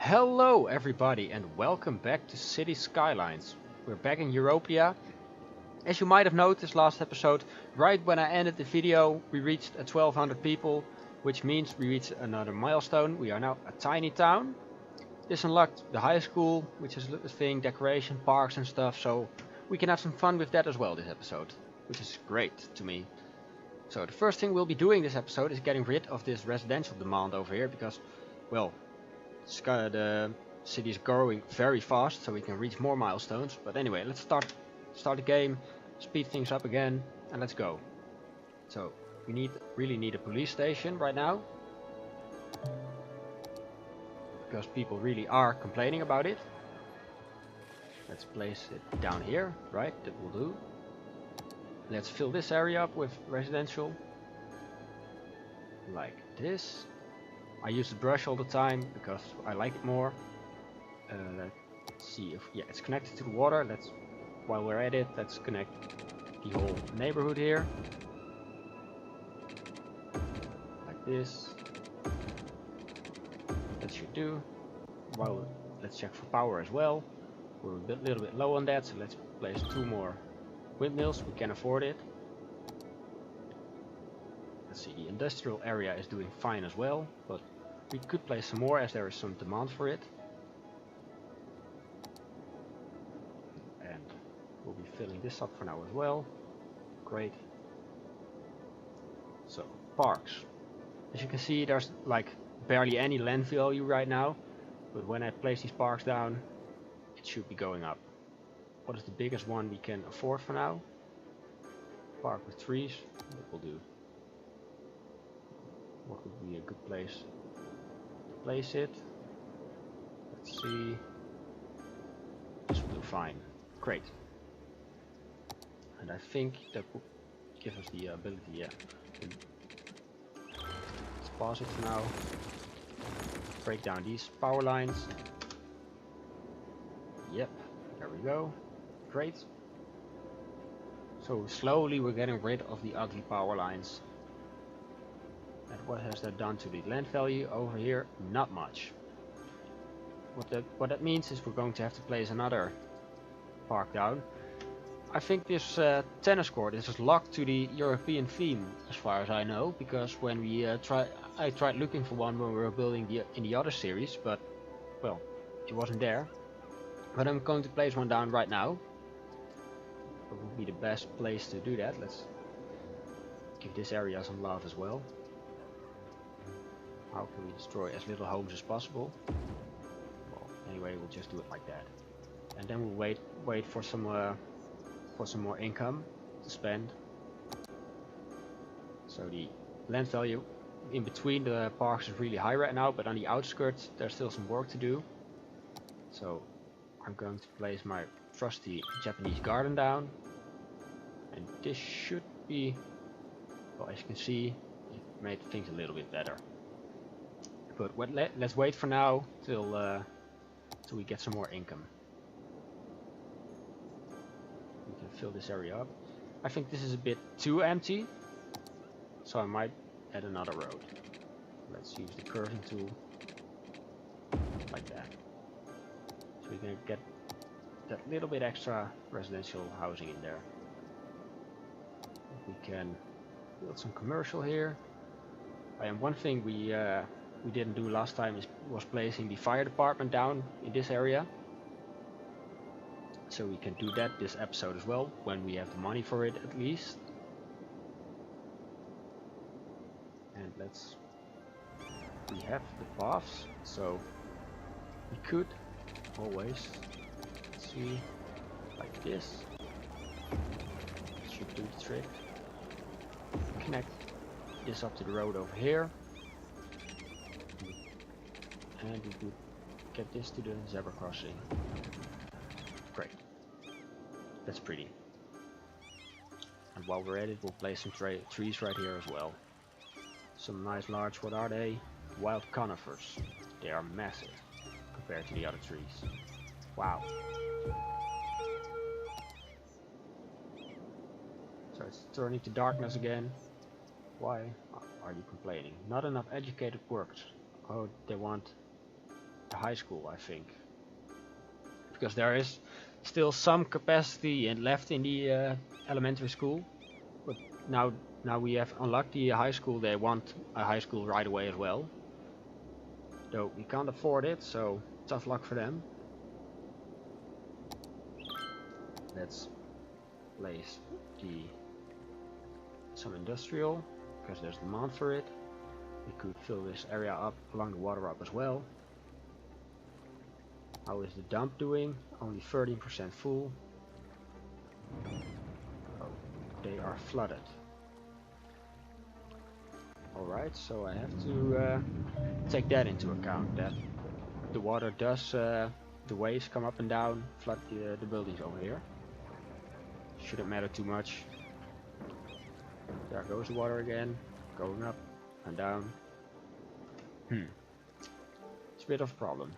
Hello everybody and welcome back to City Skylines. We're back in Europia. As you might have noticed last episode, right when I ended the video we reached 1200 people, which means we reached another milestone. We are now a tiny town. This unlocked the high school, which is a thing, decoration, parks and stuff, so we can have some fun with that as well this episode, which is great to me. So the first thing we'll be doing this episode is getting rid of this residential demand over here because, well, the city is growing very fast, so we can reach more milestones. But anyway, let's start the game, speed things up again, and let's go. So we really need a police station right now, because people really are complaining about it. Let's place it down here, right? That will do. Let's fill this area up with residential, like this. I use the brush all the time because I like it more. Let's see if it's connected to the water. While we're at it, let's connect the whole neighborhood here, like this. That should do. Well, let's check for power as well. We're a little bit low on that, so let's place 2 more windmills. We can afford it. Let's see, the industrial area is doing fine as well, but we could place some more as there is some demand for it. And we'll be filling this up for now as well. Great. So, parks. As you can see, there's like barely any land value right now, but when I place these parks down, it should be going up. What is the biggest one we can afford for now? Park with trees, that will do. What would be a good place to place it? Let's see. This will do fine. Great. And I think that will give us the ability, Let's pause it for now. Break down these power lines. Yep, there we go. Great. So slowly we're getting rid of the ugly power lines. And what has that done to the land value over here? Not much. What that means is we're going to have to place another park down. I think this tennis court is locked to the European theme, as far as I know, because when I tried looking for one when we were building in the other series, but well, it wasn't there. But I'm going to place one down right now. It would be the best place to do that. Let's give this area some love as well. How can we destroy as little homes as possible? Well, anyway, we'll just do it like that, and then we'll wait for some more income to spend. So the land value in between the parks is really high right now, but on the outskirts there's still some work to do. So I'm going to place my trusty Japanese garden down, and this should be, well, as you can see, it made things a little bit better. But let's wait for now till we get some more income. We can fill this area up. I think this is a bit too empty, so I might add another road. Let's use the curving tool like that. So we can get that little bit extra residential housing in there. We can build some commercial here. And one thing we didn't do last time was placing the fire department down in this area. So we can do that this episode as well, when we have the money for it at least. And we have the paths, so we could always, let's see, like this. Should do the trick. Connect this up to the road over here. And we could get this to the zebra crossing. Great. That's pretty. And while we're at it, we'll place some trees right here as well. Some nice large, what are they? Wild conifers. They are massive compared to the other trees. Wow. So it's turning to darkness again. Why are you complaining? Not enough educated workers. Oh, they want the high school, I think, because there is still some capacity left in the elementary school. But now we have unlocked the high school. They want a high school right away as well. Though we can't afford it, so tough luck for them. Let's place some industrial, because there's demand for it. We could fill this area up along the water up as well. How is the dump doing? Only 13% full. Oh, they are flooded. Alright, so I have to take that into account, that the water does, the waves come up and down, flood the buildings over here. Shouldn't matter too much. There goes the water again, going up and down. It's a bit of a problem.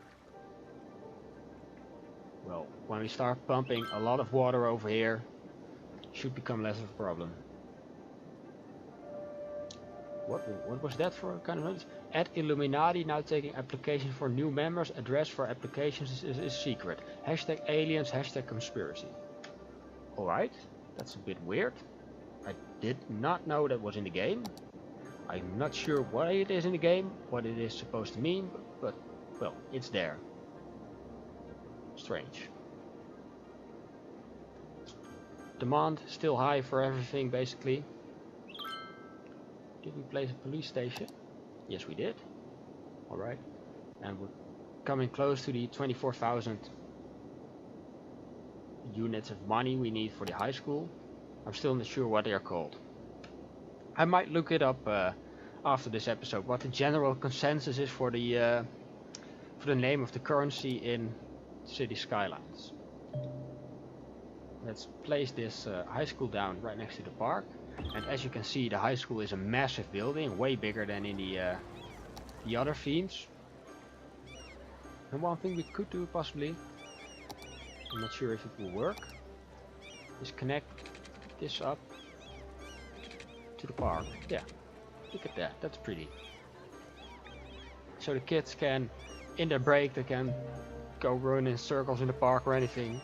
Well, when we start pumping a lot of water over here, it should become less of a problem. What was that for kind of notice? At Illuminati now taking applications for new members. Address for applications is secret. Hashtag aliens, hashtag conspiracy. Alright, that's a bit weird. I did not know that was in the game. I'm not sure what it is in the game, what it is supposed to mean, but well, it's there. Strange. Demand still high for everything basically. Did we place a police station? Yes, we did. Alright. And we're coming close to the 24,000 units of money we need for the high school. I'm still not sure what they are called. I might look it up after this episode, what the general consensus is for the name of the currency in City Skylines. Let's place this high school down right next to the park. And as you can see, the high school is a massive building, way bigger than in the other themes. And one thing we could do possibly, I'm not sure if it will work, is connect this up to the park. Yeah, look at that, that's pretty. So the kids can, in their break, they can go run in circles in the park or anything.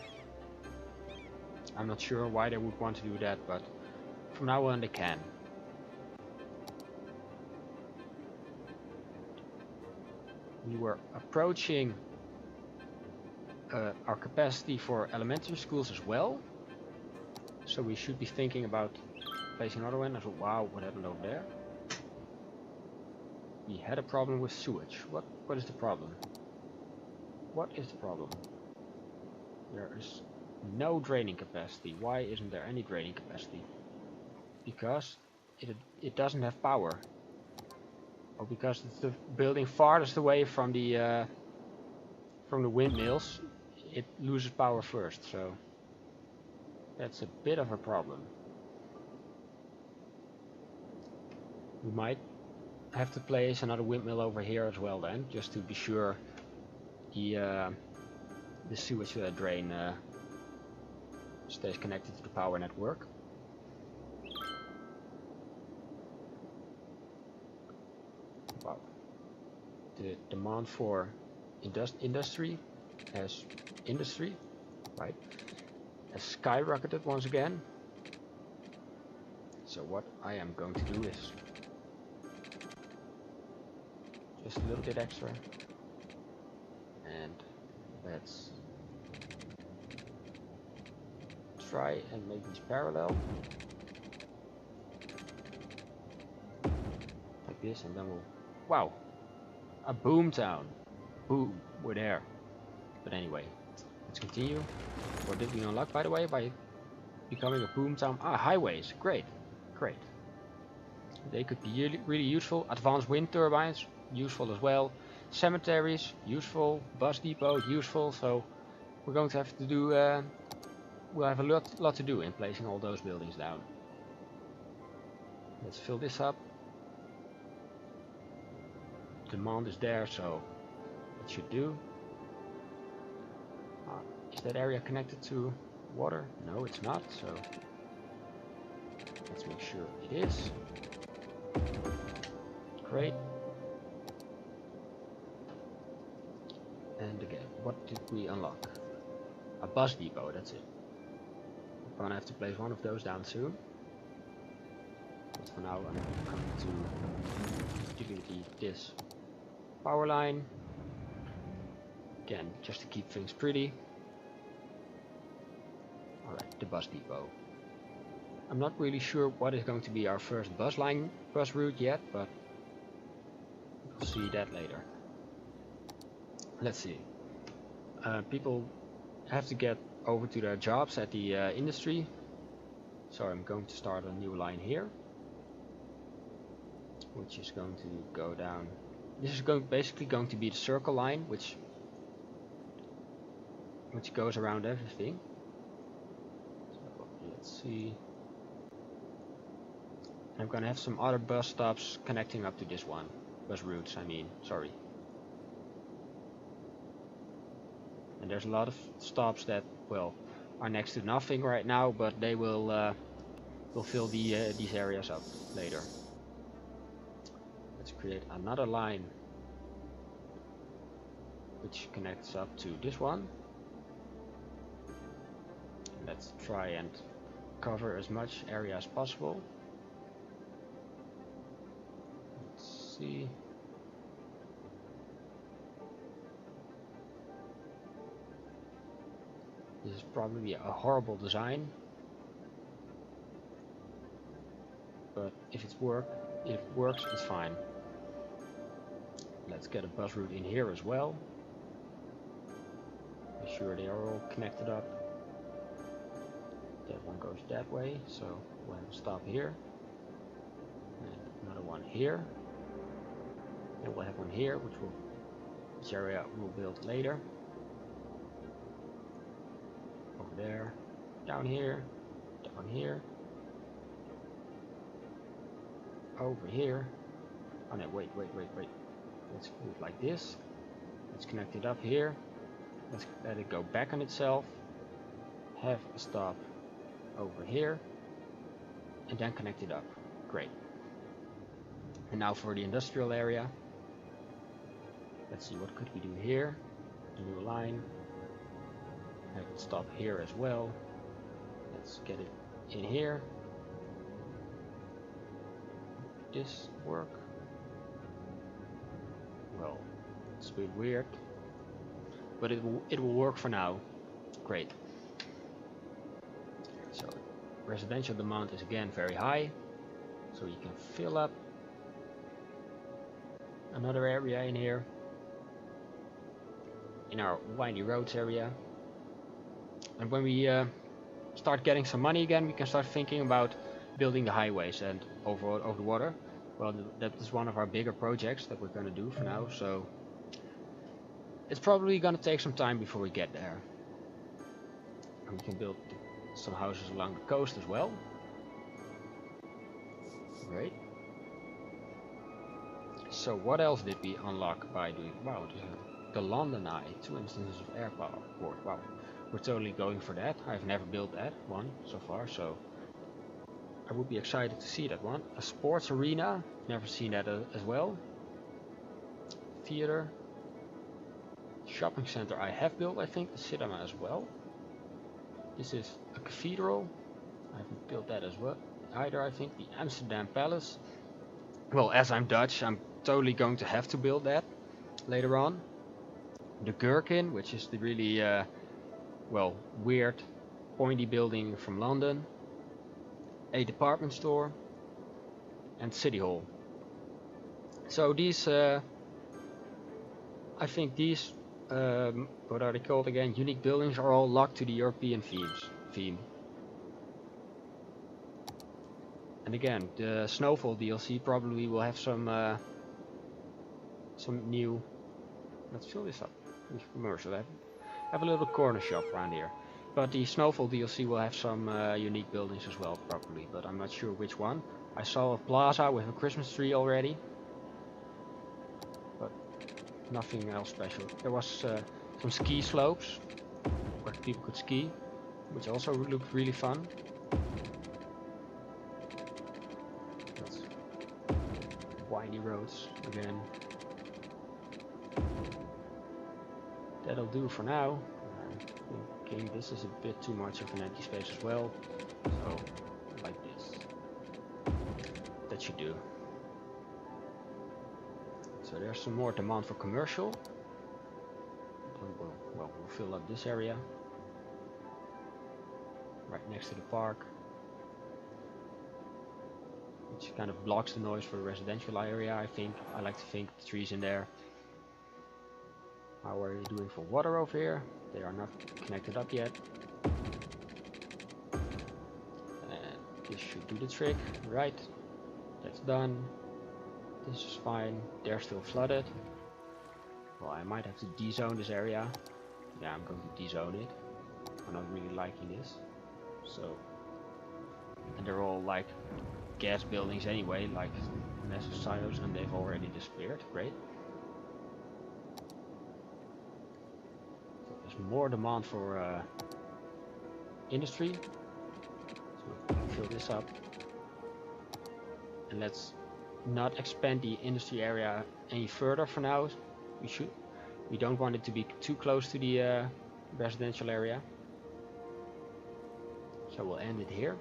I'm not sure why they would want to do that, but from now on they can. We were approaching our capacity for elementary schools as well, so we should be thinking about placing another one. Wow, what happened over there? We had a problem with sewage. What is the problem? What is the problem? There is no draining capacity. Why isn't there any draining capacity? Because it doesn't have power. Or because it's the building farthest away from the windmills, it loses power first. So that's a bit of a problem. We might have to place another windmill over here as well then, just to be sure the sewage drain stays connected to the power network. Wow. The demand for industry has skyrocketed once again. So what I am going to do is just a little bit extra, and let's try and make these parallel like this, and then we'll, wow, a Boomtown. Boom, we're there. But anyway, let's continue. What did we unlock, by the way, by becoming a Boomtown? Ah, highways. Great, great. They could be really useful. Advanced wind turbines, useful as well. Cemeteries, useful. Bus depot, useful. So we're going to have to do. We'll have a lot to do in placing all those buildings down. Let's fill this up. Demand is there, so it should do. Is that area connected to water? No, it's not, so let's make sure it is. Great. And again, what did we unlock? A bus depot, that's it. I'm gonna have to place one of those down soon. But for now I'm going to delete this power line. Again, just to keep things pretty. Alright, the bus depot. I'm not really sure what is going to be our first bus route yet, but we'll see that later. Let's see. People have to get over to their jobs at the industry. So I'm going to start a new line here, which is going to go down. This is basically going to be the circle line, which goes around everything. So let's see. I'm gonna have some other bus stops connecting up to this one. Bus routes, I mean, sorry. And there's a lot of stops that, well, are next to nothing right now, but they will fill these areas up later. Let's create another line which connects up to this one. Let's try and cover as much area as possible. Let's see. This is probably a horrible design, but if it works, it's fine. Let's get a bus route in here as well. Make sure they are all connected up. That one goes that way, so we'll have a stop here. And another one here. And we'll have one here, which area we'll build later. Over there, down here, over here. Oh no, wait. Let's do it like this. Let's connect it up here. Let's let it go back on itself. Have a stop over here. And then connect it up. Great. And now for the industrial area. Let's see, what could we do here? A new line. Have it stop here as well. Let's get it in here. This work? Well, it's a bit weird, but it will work for now. Great. So residential demand is again very high, so you can fill up another area in here in our windy roads area. And when we start getting some money again, we can start thinking about building the highways and over the water. Well, that is one of our bigger projects that we're going to do for now, so it's probably going to take some time before we get there. And we can build some houses along the coast as well. Great. So what else did we unlock by doing? Wow, the London Eye, 2 instances of airport. Wow, we're totally going for that. I've never built that one so far, so I would be excited to see that one. A sports arena, never seen that as well. Theater. Shopping center I have built, I think. The cinema as well. This is a cathedral. I haven't built that as well either, I think. The Amsterdam Palace. Well, as I'm Dutch, I'm totally going to have to build that later on. The Gherkin, which is the really, well, weird, pointy building from London. A department store and City Hall. So these, I think these, what are they called again? Unique buildings are all locked to the European theme. And again, the Snowfall DLC probably will have some new. Let's fill this up with commercial. I have a little corner shop around here. But the Snowfall DLC will have some unique buildings as well, probably, but I'm not sure which one. I saw a plaza with a Christmas tree already, but nothing else special. There was some ski slopes where people could ski, which also looked really fun. That's windy roads again. That'll do for now. I'm thinking this is a bit too much of an empty space as well. So, like this. That should do. So there's some more demand for commercial. We'll fill up this area. Right next to the park. Which kind of blocks the noise for the residential area, I think. I like to think the trees in there. How are you doing for water over here? They are not connected up yet. And this should do the trick. Right. That's done. This is fine. They're still flooded. Well, I might have to dezone this area. Yeah, I'm going to dezone it. I'm not really liking this. So, and they're all like gas buildings anyway, like massive silos, and they've already disappeared. Great. So there's more demand for industry. So we'll fill this up. And let's not expand the industry area any further for now. We don't want it to be too close to the residential area. So we'll end it here.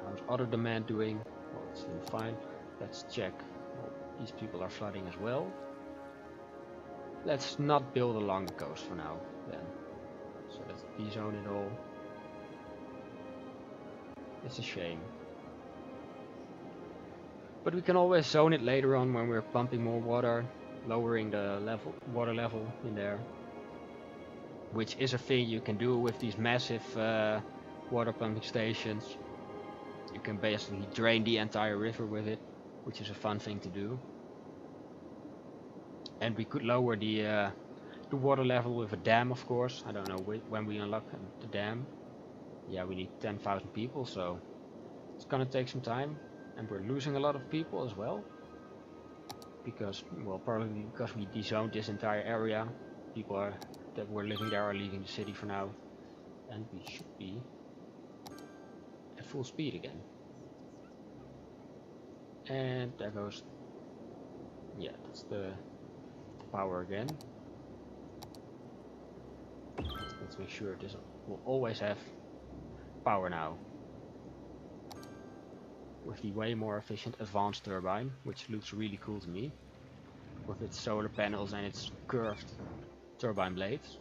How's other demand doing? Well, it's doing fine. Let's check. Well, these people are flooding as well. Let's not build along the coast for now then. So let's dezone it all. It's a shame. But we can always zone it later on when we're pumping more water, lowering the water level in there. Which is a thing you can do with these massive water pumping stations. You can basically drain the entire river with it, which is a fun thing to do. And we could lower the water level with a dam, of course. I don't know when we unlock the dam. Yeah, we need 10,000 people, so it's gonna take some time. And we're losing a lot of people as well. Because, well, probably because we dezoned this entire area. People that were living there are leaving the city for now. And we should be at full speed again. And there goes, yeah, that's the power again. Let's make sure this will always have power now. With the way more efficient advanced turbine, which looks really cool to me. With its solar panels and its curved turbine blades.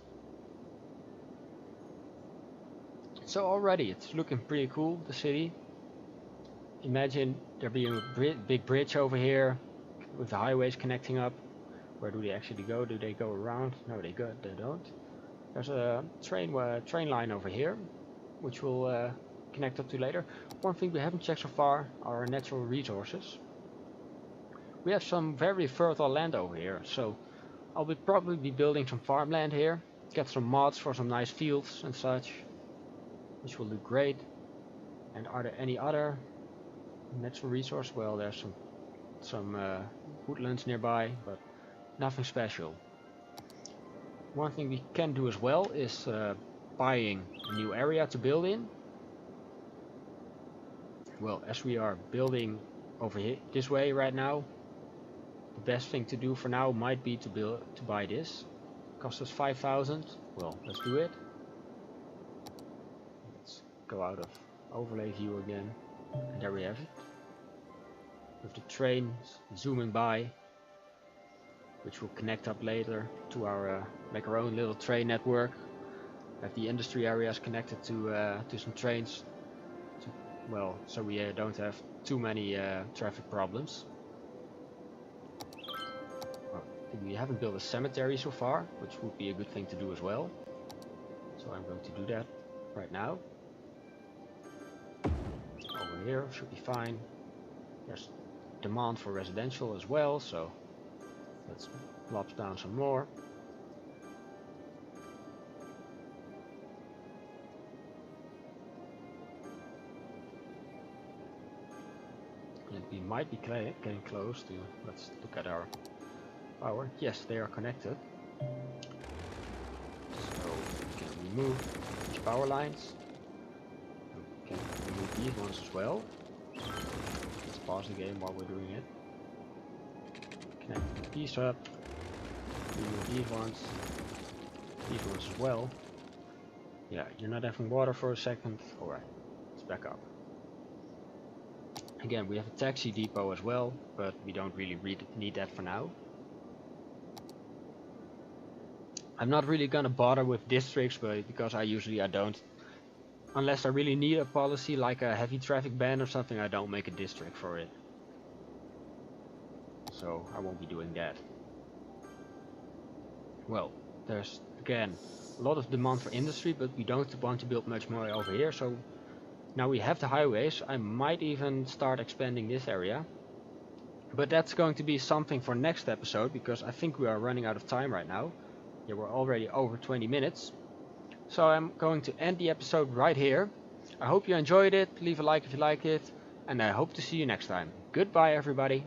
So already it's looking pretty cool, the city. Imagine there being a big bridge over here with the highways connecting up. Where do they actually go? Do they go around? No, they don't. There's a train line over here, which we'll connect up to later. One thing we haven't checked so far are our natural resources. We have some very fertile land over here, so I'll probably be building some farmland here, get some mods for some nice fields and such, which will do great. And are there any other natural resources? Well, there's some woodlands nearby, but nothing special. One thing we can do as well is buying a new area to build in. Well, as we are building over here this way right now, the best thing to do for now might be to buy this. Cost us 5,000. Well, let's do it. Let's go out of overlay view again. And there we have it. With the trains zooming by, which will connect up later to our make our own little train network. Have the industry areas connected to some trains. Well, so we don't have too many traffic problems. Well, we haven't built a cemetery so far, which would be a good thing to do as well. So I'm going to do that right now. Over here should be fine. There's demand for residential as well, so let's plop down some more. And we might be getting close to, let's look at our power. Yes, they are connected. So we can remove these power lines. We can remove these ones as well. Let's pause the game while we're doing it. Connect these up. These ones as well. Yeah, you're not having water for a second. Alright, let's back up. Again, we have a taxi depot as well, but we don't really need that for now. I'm not really gonna bother with districts, but because I don't. Unless I really need a policy like a heavy traffic ban or something, I don't make a district for it. So I won't be doing that. Well, there's again a lot of demand for industry, but we don't want to build much more over here. So now we have the highways. I might even start expanding this area. But that's going to be something for next episode, because I think we are running out of time right now. Yeah, we're already over 20 minutes. So I'm going to end the episode right here. I hope you enjoyed it. Leave a like if you like it. And I hope to see you next time. Goodbye everybody.